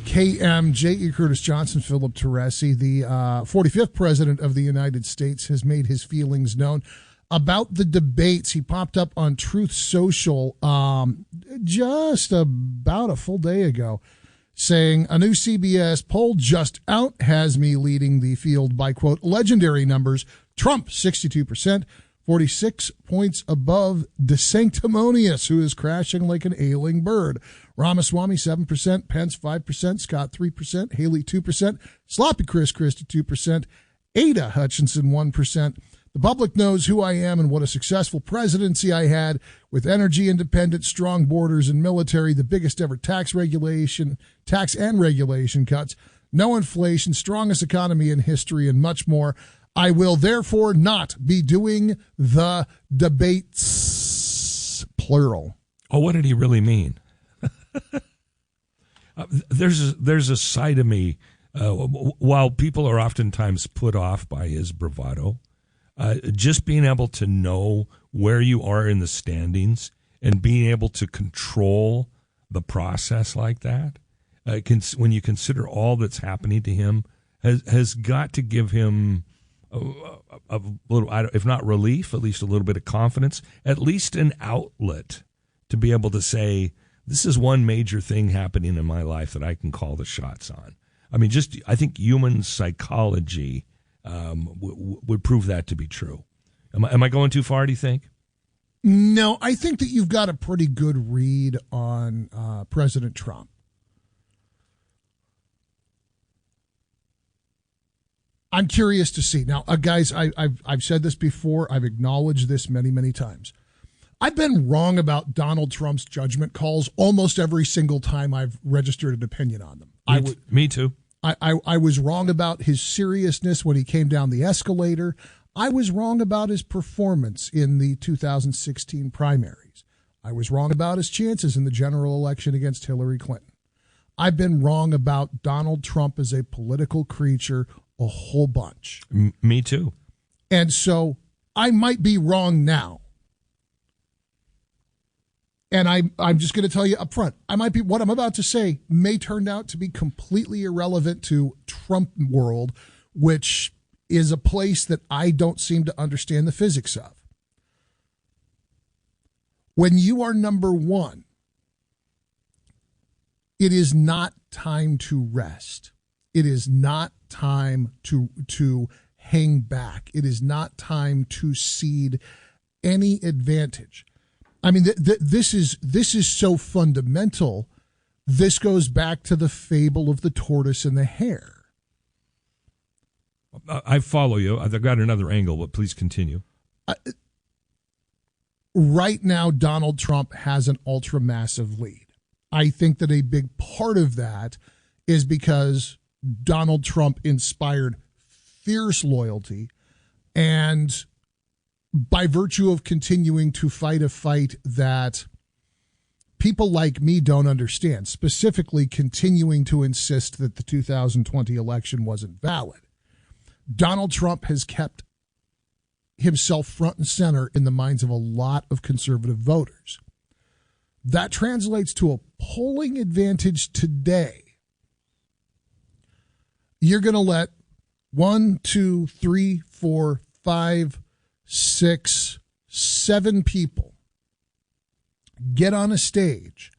Speaker 11: KMJ. E. Curtis Johnson, Philip Teresi, the 45th President of the United States, has made his feelings known about the debates. He popped up on Truth Social just about a full day ago, saying a new CBS poll just out has me leading the field by, quote, legendary numbers. Trump, 62%, 46 points above DeSanctimonious, who is crashing like an ailing bird. Ramaswamy, 7%, Pence, 5%, Scott, 3%, Haley, 2%, Sloppy Christie, 2%, Ada Hutchinson, 1%. The public knows who I am and what a successful presidency I had with energy independence, strong borders, and military, the biggest ever tax and regulation cuts, no inflation, strongest economy in history, and much more. I will therefore not be doing the debates, plural.
Speaker 12: Oh, what did he really mean? There's a side of me, while people are oftentimes put off by his bravado, just being able to know where you are in the standings and being able to control the process like that, when you consider all that's happening to him, has got to give him a little, if not relief, at least a little bit of confidence, at least an outlet to be able to say, this is one major thing happening in my life that I can call the shots on. I mean, I think human psychology would prove that to be true. Am I going too far, do you think?
Speaker 11: No, I think that you've got a pretty good read on President Trump. I'm curious to see. Now, guys, I've said this before. I've acknowledged this many, many times. I've been wrong about Donald Trump's judgment calls almost every single time I've registered an opinion on them.
Speaker 12: Me too.
Speaker 11: I was wrong about his seriousness when he came down the escalator. I was wrong about his performance in the 2016 primaries. I was wrong about his chances in the general election against Hilary Clinton. I've been wrong about Donald Trump as a political creature a whole bunch.
Speaker 12: Me too.
Speaker 11: And so I might be wrong now. And I'm just going to tell you up front, what I'm about to say may turn out to be completely irrelevant to Trump world, which is a place that I don't seem to understand the physics of. When you are number one, it is not time to rest. It is not time to hang back. It is not time to cede any advantage. I mean, this is so fundamental. This goes back to the fable of the tortoise and the hare.
Speaker 12: I follow you. I've got another angle, but please continue.
Speaker 11: Right now, Donald Trump has an ultra massive lead. I think that a big part of that is because Donald Trump inspired fierce loyalty, and by virtue of continuing to fight a fight that people like me don't understand, specifically continuing to insist that the 2020 election wasn't valid, Donald Trump has kept himself front and center in the minds of a lot of conservative voters. That translates to a polling advantage today. You're going to let 1, 2, 3, 4, 5, 6, 7 people get on a stage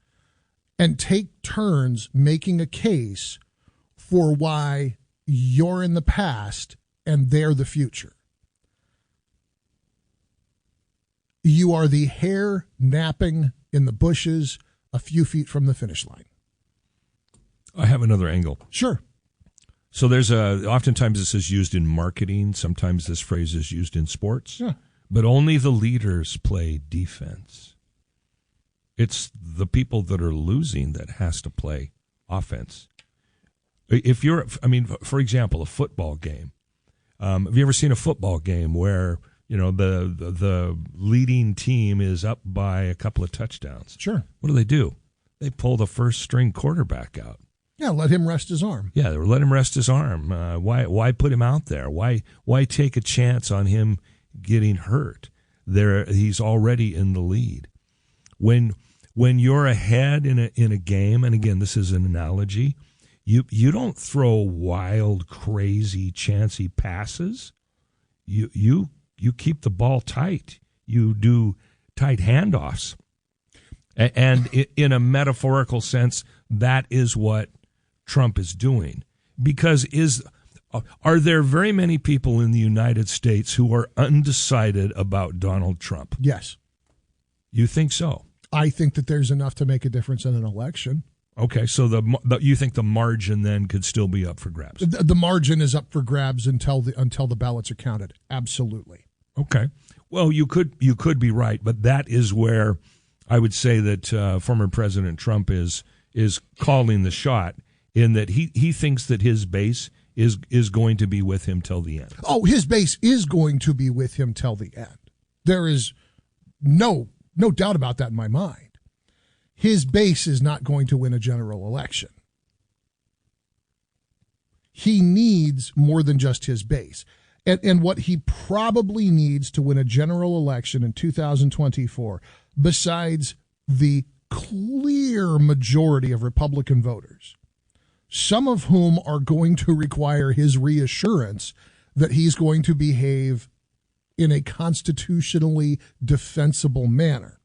Speaker 11: and take turns making a case for why you're in the past and they're the future. You are the hare napping in the bushes a few feet from the finish line.
Speaker 12: I have another angle.
Speaker 11: Sure.
Speaker 12: So there's oftentimes this is used in marketing. Sometimes this phrase is used in sports.
Speaker 11: Yeah.
Speaker 12: But only the leaders play defense. It's the people that are losing that has to play offense. For example, a football game. Have you ever seen a football game where, the leading team is up by a couple of touchdowns?
Speaker 11: Sure.
Speaker 12: What do? They pull the first string quarterback out.
Speaker 11: Yeah, let him rest his arm.
Speaker 12: Yeah, let him rest his arm. Why put him out there? Why take a chance on him getting hurt? He's already in the lead. When you're ahead in a game, and again, this is an analogy, you don't throw wild, crazy, chancy passes. You keep the ball tight. You do tight handoffs. And in a metaphorical sense, that is what Trump is doing. Because are there very many people in the United States who are undecided about Donald Trump?
Speaker 11: Yes.
Speaker 12: You think so?
Speaker 11: I think that there's enough to make a difference in an election.
Speaker 12: Okay, so you think the margin then could still be up for grabs?
Speaker 11: The margin is up for grabs until the ballots are counted. Absolutely.
Speaker 12: Okay. Well, you could be right, but that is where I would say that former President Trump is calling the shot, in that he thinks that his base is going to be with him till the end.
Speaker 11: Oh, his base is going to be with him till the end. There is no doubt about that in my mind. His base is not going to win a general election. He needs more than just his base. And what he probably needs to win a general election in 2024, besides the clear majority of Republican voters, some of whom are going to require his reassurance that he's going to behave in a constitutionally defensible manner,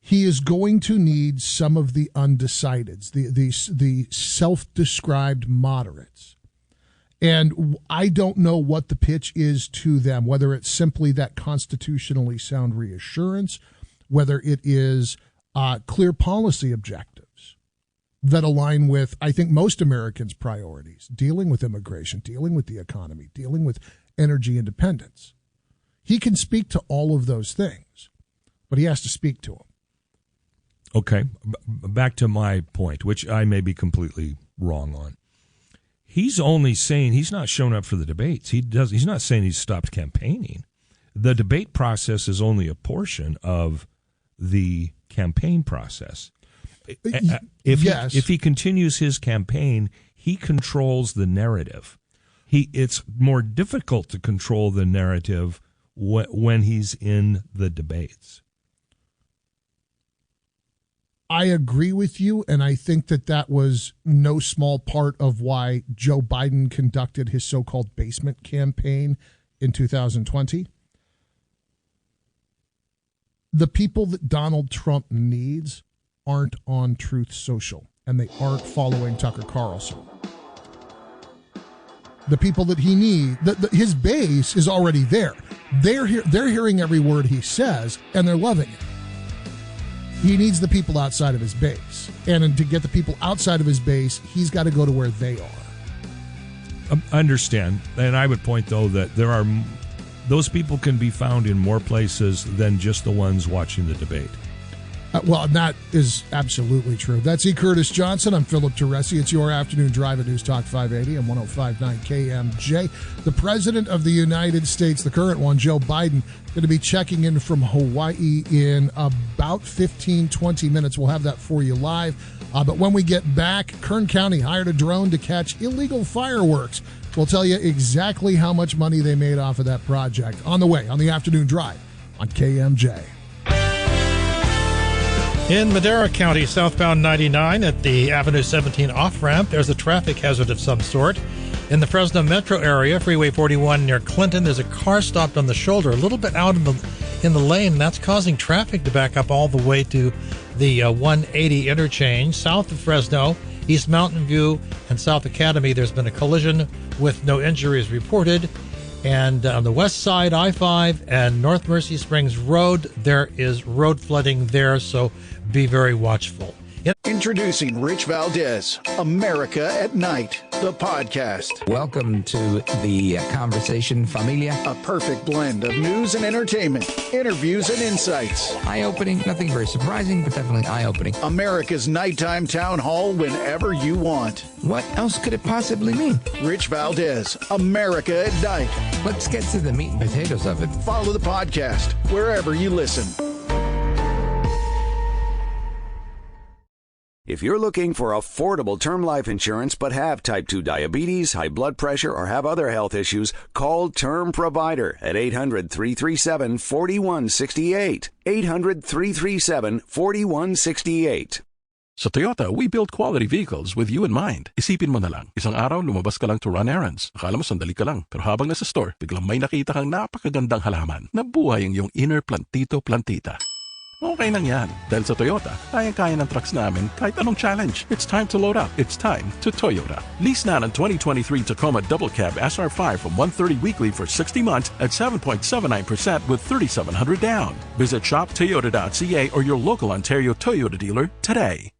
Speaker 11: he is going to need some of the undecideds, the self-described moderates. And I don't know what the pitch is to them, whether it's simply that constitutionally sound reassurance, whether it is clear policy objectives that align with, I think, most Americans' priorities, dealing with immigration, dealing with the economy, dealing with energy independence. He can speak to all of those things, but he has to speak to them.
Speaker 12: Okay, back to my point, which I may be completely wrong on. He's only saying he's not shown up for the debates. He's not saying he's stopped campaigning. The debate process is only a portion of the campaign process. If he continues his campaign, he controls the narrative. It's more difficult to control the narrative when he's in the debates.
Speaker 11: I agree with you, and I think that was no small part of why Joe Biden conducted his so-called basement campaign in 2020. The people that Donald Trump needs aren't on Truth Social, and they aren't following Tucker Carlson. The people that he needs, his base is already there. They're hearing every word he says, and they're loving it. He needs the people outside of his base. And to get the people outside of his base, he's got to go to where they are.
Speaker 12: I understand. And I would point, though, that those people can be found in more places than just the ones watching the debate.
Speaker 11: Well, that is absolutely true. That's E. Curtis Johnson. I'm Philip Teresi. It's your afternoon drive at News Talk 580 and 105.9 KMJ. The President of the United States, the current one, Joe Biden, going to be checking in from Hawaii in about 15, 20 minutes. We'll have that for you live. But when we get back, Kern County hired a drone to catch illegal fireworks. We'll tell you exactly how much money they made off of that project. On the way, on the afternoon drive on KMJ.
Speaker 7: In Madera County, southbound 99 at the Avenue 17 off-ramp, there's a traffic hazard of some sort. In the Fresno metro area, Freeway 41 near Clinton, there's a car stopped on the shoulder a little bit out in the lane. That's causing traffic to back up all the way to the 180 interchange. South of Fresno, East Mountain View, and South Academy, there's been a collision with no injuries reported. And on the west side, I-5 and North Mercy Springs Road, there is road flooding there, so be very watchful.
Speaker 16: Introducing Rich Valdez, America at Night, the podcast.
Speaker 13: Welcome to the conversation, familia.
Speaker 16: A perfect blend of news and entertainment, interviews and insights.
Speaker 13: Eye-opening, nothing very surprising, but definitely eye-opening.
Speaker 16: America's nighttime town hall whenever you want.
Speaker 13: What else could it possibly mean?
Speaker 16: Rich Valdez, America at Night.
Speaker 13: Let's get to the meat and potatoes of it.
Speaker 16: Follow the podcast wherever you listen.
Speaker 17: If you're looking for affordable term life insurance but have type 2 diabetes, high blood pressure, or have other health issues, call Term Provider at 800-337-4168. 800-337-4168.
Speaker 18: Sa Toyota, we build quality vehicles with you in mind. Isipin mo na lang, isang araw lumabas ka lang to run errands. Akala mo sandali ka lang. Pero habang nasa store, biglang may nakita kang napakagandang halaman na buhay ang iyong inner plantito plantita. Okay lang yan. Dahil sa Toyota, kayang-kaya ng trucks namin kahit anong challenge. It's time to load up. It's time to Toyota. Lease now ng 2023 Tacoma Double Cab SR5 from $130 weekly for 60 months at 7.79% with $3,700 down. Visit shoptoyota.ca or your local Ontario Toyota dealer today.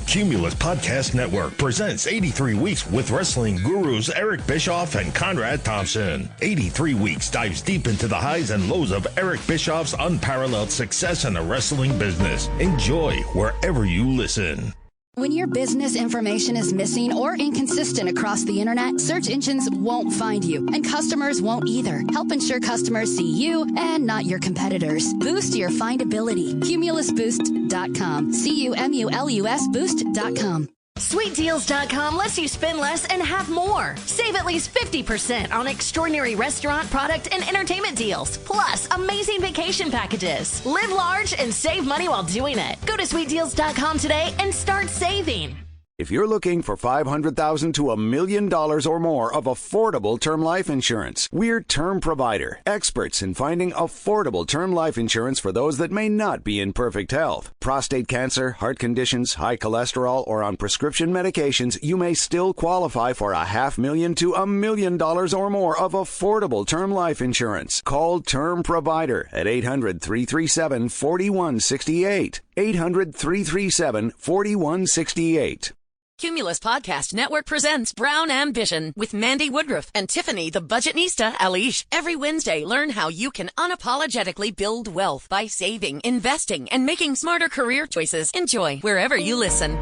Speaker 2: Cumulus Podcast Network presents 83 Weeks with wrestling gurus Eric Bischoff and Conrad Thompson. 83 Weeks dives deep into the highs and lows of Eric Bischoff's unparalleled success in the wrestling business. Enjoy wherever you listen.
Speaker 15: When your business information is missing or inconsistent across the internet, search engines won't find you, and customers won't either. Help ensure customers see you and not your competitors. Boost your findability. CumulusBoost.com. CUMULUS Boost.com.
Speaker 9: SweetDeals.com lets you spend less and have more. Save at least 50% on extraordinary restaurant, product, and entertainment deals. Plus, amazing vacation packages. Live large and save money while doing it. Go to SweetDeals.com today and start saving.
Speaker 17: If you're looking for $500,000 to $1 million or more of affordable term life insurance, we're Term Provider, experts in finding affordable term life insurance for those that may not be in perfect health. Prostate cancer, heart conditions, high cholesterol, or on prescription medications, you may still qualify for $500,000 to $1 million or more of affordable term life insurance. Call Term Provider at 800-337-4168. 800-337-4168.
Speaker 14: Cumulus Podcast Network presents Brown Ambition with Mandy Woodruff and Tiffany the Budgetnista Alish. Every Wednesday, learn how you can unapologetically build wealth by saving, investing, and making smarter career choices. Enjoy wherever you listen.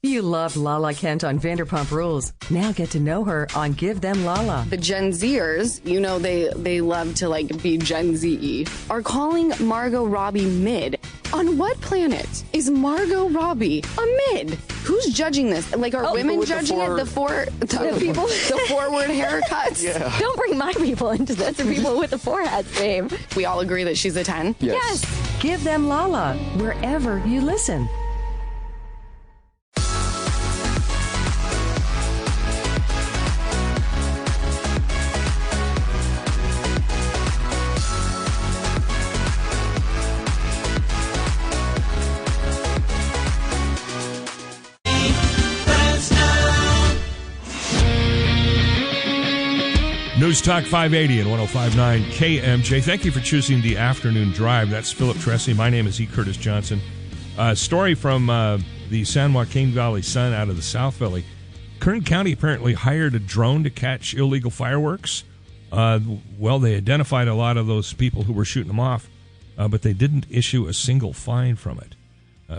Speaker 19: You loved Lala Kent on Vanderpump Rules. Now get to know her on Give Them Lala.
Speaker 20: The Gen Zers, you know, they love to be Gen Z, are calling Margot Robbie mid. On what planet is Margot Robbie a mid? Who's judging this? Are women judging it? The people, the forward haircuts.
Speaker 21: Yeah. Don't bring my people into this. The people with the foreheads, babe.
Speaker 20: We all agree that she's a 10.
Speaker 19: Yes. Give Them Lala wherever you listen.
Speaker 12: News Talk 580 and 105.9 KMJ. Thank you for choosing the afternoon drive. That's Philip Tressi. My name is E. Curtis Johnson. Story from the San Joaquin Valley Sun out of the South Valley. Kern County apparently hired a drone to catch illegal fireworks. They identified a lot of those people who were shooting them off, but they didn't issue a single fine from it.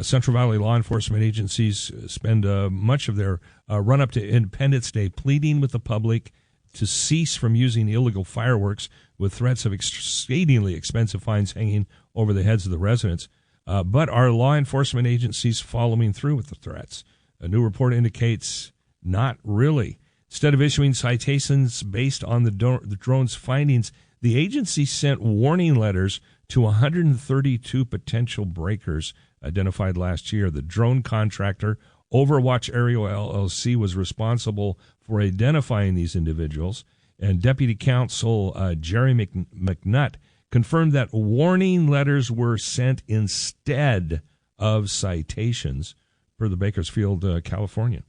Speaker 12: Central Valley law enforcement agencies spend much of their run-up to Independence Day pleading with the public to cease from using illegal fireworks, with threats of exceedingly expensive fines hanging over the heads of the residents. But are law enforcement agencies following through with the threats? A new report indicates not really. Instead of issuing citations based on the drone's findings, the agency sent warning letters to 132 potential breakers identified last year. The drone contractor, Overwatch Aerial LLC, was responsible for identifying these individuals, and Deputy Counsel Jerry McNutt confirmed that warning letters were sent instead of citations per the Bakersfield, California.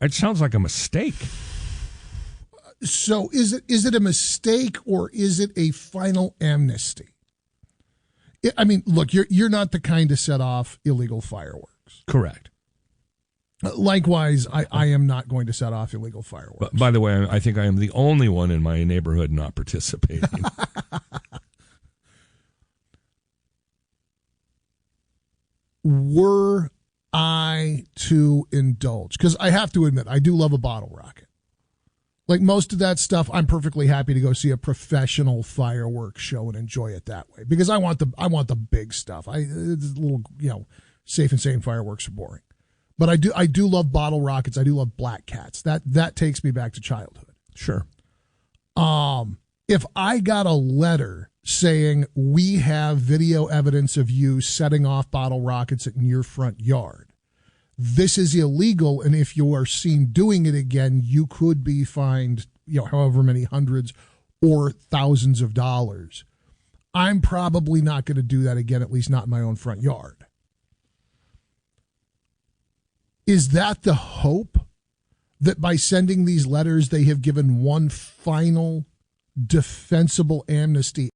Speaker 12: It sounds like a mistake.
Speaker 11: So is it a mistake, or is it a final amnesty? I mean, look, you're not the kind to set off illegal fireworks.
Speaker 12: Correct.
Speaker 11: Likewise, I am not going to set off illegal fireworks.
Speaker 12: But by the way, I think I am the only one in my neighborhood not participating.
Speaker 11: Were I to indulge, because I have to admit, I do love a bottle rocket. Like most of that stuff, I'm perfectly happy to go see a professional fireworks show and enjoy it that way, because I want the big stuff. It's a little, safe and sane fireworks are boring. But I do love bottle rockets. I do love black cats. That takes me back to childhood.
Speaker 12: Sure.
Speaker 11: If I got a letter saying, we have video evidence of you setting off bottle rockets in your front yard. This is illegal, and if you are seen doing it again, you could be fined, however many hundreds or thousands of dollars. I'm probably not going to do that again, at least not in my own front yard. Is that the hope that by sending these letters, they have given one final defensible amnesty